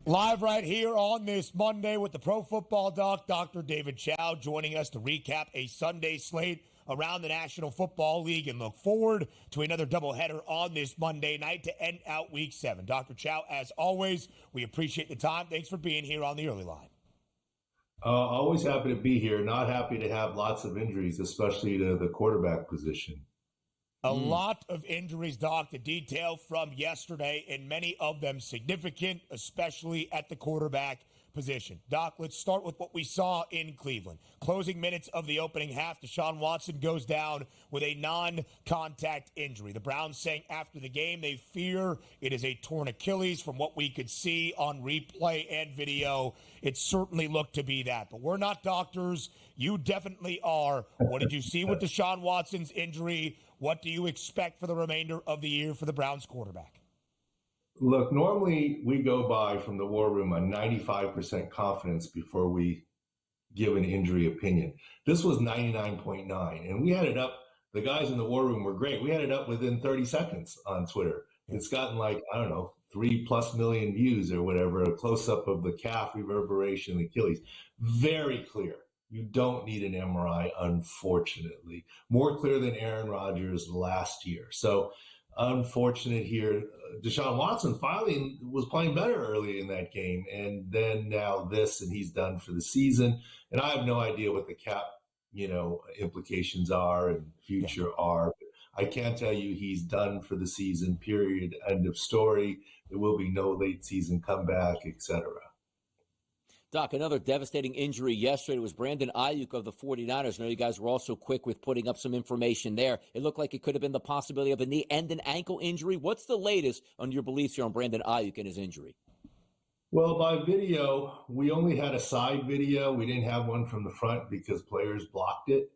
Live right here on this Monday with the Pro Football Doc, Dr. David Chao, joining us to recap a Sunday slate around the National Football League and look forward to another doubleheader on this Monday night to end out Week 7. Dr. Chao, as always, we appreciate the time. Thanks for being here on the early line. Always happy to be here. Not happy to have lots of injuries, especially to the quarterback position. A lot of injuries, Doc, to detail from yesterday, and many of them significant, especially at the quarterback position. Doc, let's start with what we saw in Cleveland. Closing minutes of the opening half, Deshaun Watson goes down with a non-contact injury. The Browns saying after the game they fear it is a torn Achilles. From what we could see on replay and video, it certainly looked to be that. But we're not doctors. You definitely are. What did you see with Deshaun Watson's injury? What do you expect for the remainder of the year for the Browns quarterback? Look, normally we go by from the war room a 95% confidence before we give an injury opinion. This was 99.9, and we had it up. The guys in the war room were great. We had it up within 30 seconds on Twitter. It's gotten 3+ million views or whatever, a close-up of the calf reverberation, the Achilles. Very clear. You don't need an MRI, unfortunately. More clear than Aaron Rodgers last year. So unfortunate here. Deshaun Watson finally was playing better early in that game, and then now this, and he's done for the season. And I have no idea what the cap, implications are and future are. I can tell you he's done for the season, period, end of story. There will be no late season comeback, etc. Doc, another devastating injury yesterday was Brandon Aiyuk of the 49ers. I know you guys were also quick with putting up some information there. It looked like it could have been the possibility of a knee and an ankle injury. What's the latest on your beliefs here on Brandon Aiyuk and his injury? Well, by video, we only had a side video. We didn't have one from the front because players blocked it.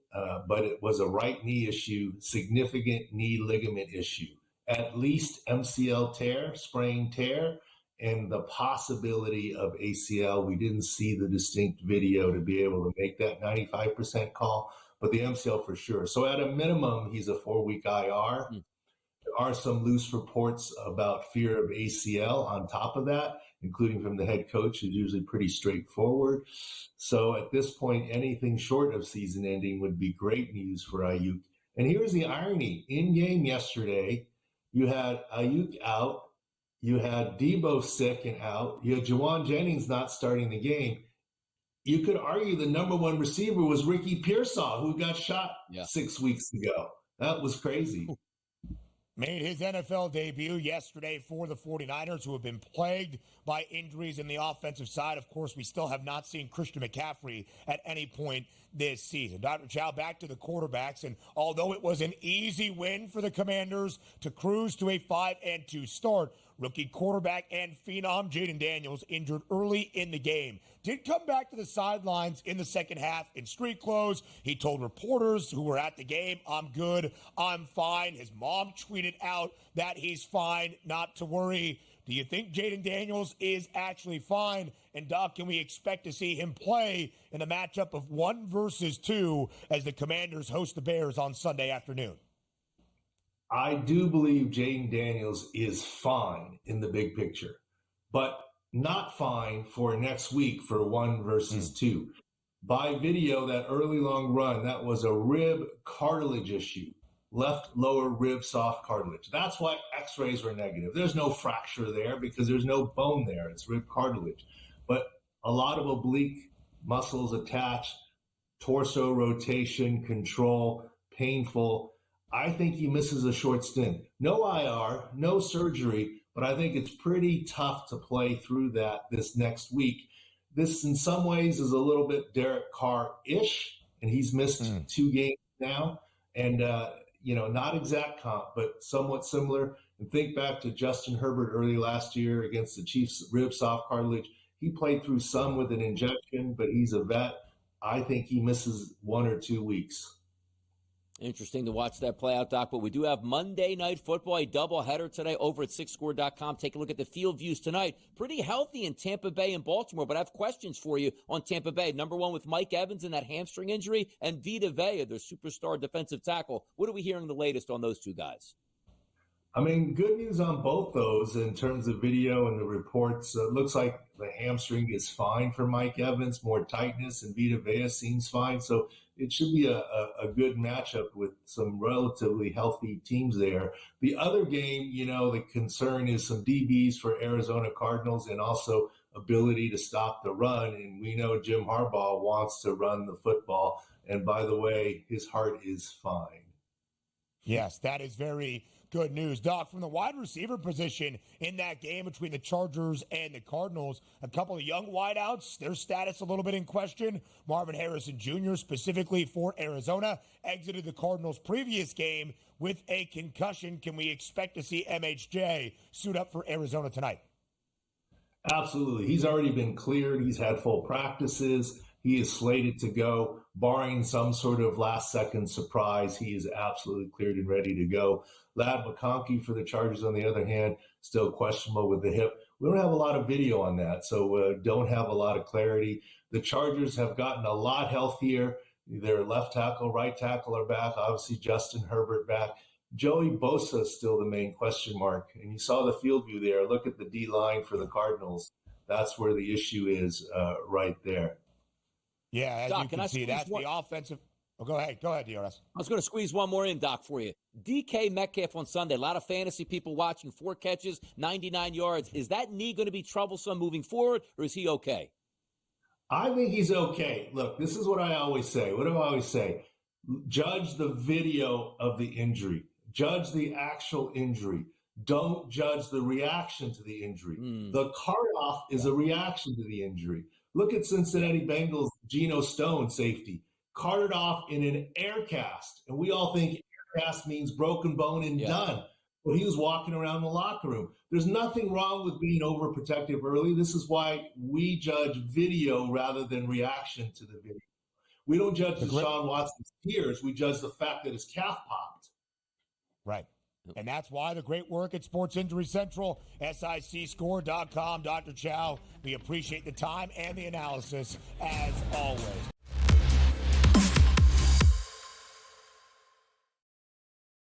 But it was a right knee issue, significant knee ligament issue, at least MCL tear, sprain tear, and the possibility of ACL. We didn't see the distinct video to be able to make that 95% call, but the MCL for sure. So at a minimum, he's a 4-week IR. There are some loose reports about fear of ACL on top of that, including from the head coach, who's usually pretty straightforward. So at this point, anything short of season ending would be great news for Aiyuk. And here's the irony. In game yesterday, you had Aiyuk out. You had Debo sick and out. You had Jawan Jennings not starting the game. You could argue the number one receiver was Ricky Pearsall, who got shot 6 weeks ago. That was crazy. Made his NFL debut yesterday for the 49ers, who have been plagued by injuries in the offensive side. Of course, we still have not seen Christian McCaffrey at any point this season. Dr. Chao, back to the quarterbacks, and although it was an easy win for the Commanders to cruise to a 5-2 start, rookie quarterback and phenom Jaden Daniels, injured early in the game, did come back to the sidelines in the second half in street clothes. He told reporters who were at the game, "I'm good, I'm fine." His mom tweeted out that he's fine, not to worry. Do you think Jaden Daniels is actually fine? And Doc, can we expect to see him play in the matchup of 1 versus 2 as the Commanders host the Bears on Sunday afternoon? I do believe Jaden Daniels is fine in the big picture, but not fine for next week for 1 versus 2. By video, that early long run, that was a rib cartilage issue, left lower rib soft cartilage. That's why x-rays were negative. There's no fracture there because there's no bone there. It's rib cartilage. But a lot of oblique muscles attached, torso rotation, control, painful. I think he misses a short stint. No IR, no surgery, but I think it's pretty tough to play through that this next week. This, in some ways, is a little bit Derek Carr-ish, and he's missed 2 games now. And, not exact comp, but somewhat similar. And think back to Justin Herbert early last year against the Chiefs' rib soft cartilage. He played through some with an injection, but he's a vet. I think he misses 1 or 2 weeks. Interesting to watch that play out, Doc. But we do have Monday Night Football, a doubleheader today over at SixScore.com. Take a look at the field views tonight. Pretty healthy in Tampa Bay and Baltimore, but I have questions for you on Tampa Bay. Number 1 with Mike Evans and that hamstring injury, and Vita Vea, their superstar defensive tackle. What are we hearing the latest on those two guys? I mean, good news on both those in terms of video and the reports. It looks like the hamstring is fine for Mike Evans, more tightness, and Vita Vea seems fine. So it should be a good matchup with some relatively healthy teams there. The other game, the concern is some DBs for Arizona Cardinals and also ability to stop the run. And we know Jim Harbaugh wants to run the football. And by the way, his heart is fine. Yes, that is very good news. Doc, from the wide receiver position in that game between the Chargers and the Cardinals, a couple of young wideouts, their status a little bit in question. Marvin Harrison Jr., specifically for Arizona, exited the Cardinals' previous game with a concussion. Can we expect to see MHJ suit up for Arizona tonight? Absolutely. He's already been cleared. He's had full practices. He is slated to go, barring some sort of last-second surprise. He is absolutely cleared and ready to go. Lad McConkey for the Chargers, on the other hand, still questionable with the hip. We don't have a lot of video on that, so don't have a lot of clarity. The Chargers have gotten a lot healthier. Their left tackle, right tackle are back. Obviously, Justin Herbert back. Joey Bosa is still the main question mark. And you saw the field view there. Look at the D-line for the Cardinals. That's where the issue is right there. Yeah, as Doc, you can see, that's the offensive. Oh, go ahead, DRS. I was going to squeeze one more in, Doc, for you. DK Metcalf on Sunday. A lot of fantasy people watching. 4 catches, 99 yards. Is that knee going to be troublesome moving forward, or is he okay? I think he's okay. Look, this is what I always say. What do I always say? Judge the video of the injury. Judge the actual injury. Don't judge the reaction to the injury. The cart-off is a reaction to the injury. Look at Cincinnati Bengals, Geno Stone, safety. Carted off in an air cast. And we all think air cast means broken bone and done. But he was walking around the locker room. There's nothing wrong with being overprotective early. This is why we judge video rather than reaction to the video. We don't judge Deshaun Watson's tears. We judge the fact that his calf popped. Right. And that's why the great work at Sports Injury Central, SICScore.com. Dr. Chao, we appreciate the time and the analysis as always.